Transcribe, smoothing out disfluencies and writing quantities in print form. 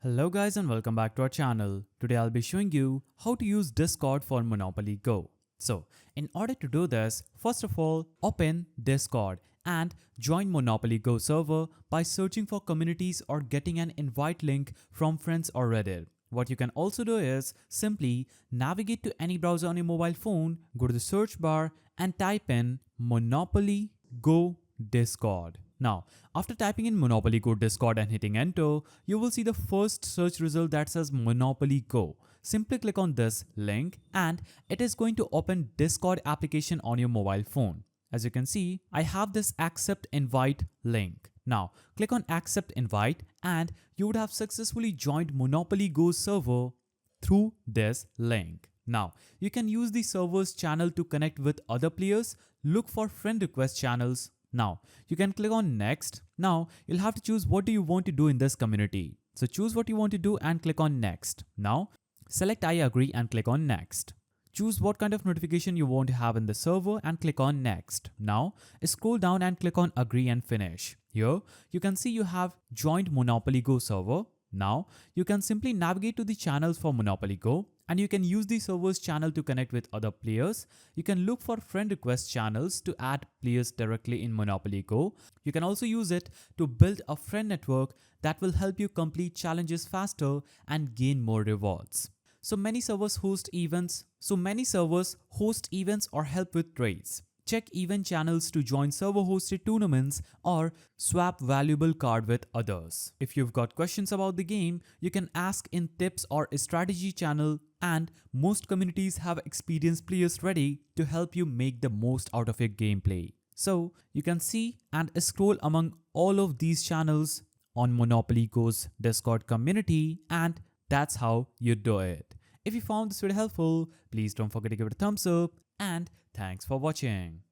Hello guys and welcome back to our channel. Today I'll be showing you how to use Discord for Monopoly Go. So in order to do this, first of all open Discord and join Monopoly Go server by searching for communities or getting an invite link from friends or Reddit. What you can also do is simply navigate to any browser on your mobile phone, go to the search bar and type in Monopoly Go Discord. Now, after typing in Monopoly Go Discord and hitting enter, you will see the first search result that says Monopoly Go. Simply click on this link and it is going to open Discord application on your mobile phone. As you can see, I have this accept invite link. Now, click on accept invite and you would have successfully joined Monopoly Go server through this link. Now, you can use the server's channel to connect with other players, look for friend request channels. Now, you can click on next. Now, you'll have to choose what do you want to do in this community. So choose what you want to do and click on next. Now, select I agree and click on next. Choose what kind of notification you want to have in the server and click on next. Now, scroll down and click on agree and finish. Here, you can see you have joined Monopoly Go server. Now, you can simply navigate to the channels for Monopoly Go and you can use the server's channel to connect with other players. You can look for friend request channels to add players directly in Monopoly Go. You can also use it to build a friend network that will help you complete challenges faster and gain more rewards. So many servers host events or help with trades. Check event channels to join server hosted tournaments or swap valuable card with others. If you've got questions about the game, you can ask in tips or strategy channel, and most communities have experienced players ready to help you make the most out of your gameplay. So you can see and scroll among all of these channels on Monopoly Go's Discord community, and that's how you do it. If you found this video helpful, please don't forget to give it a thumbs up and thanks for watching.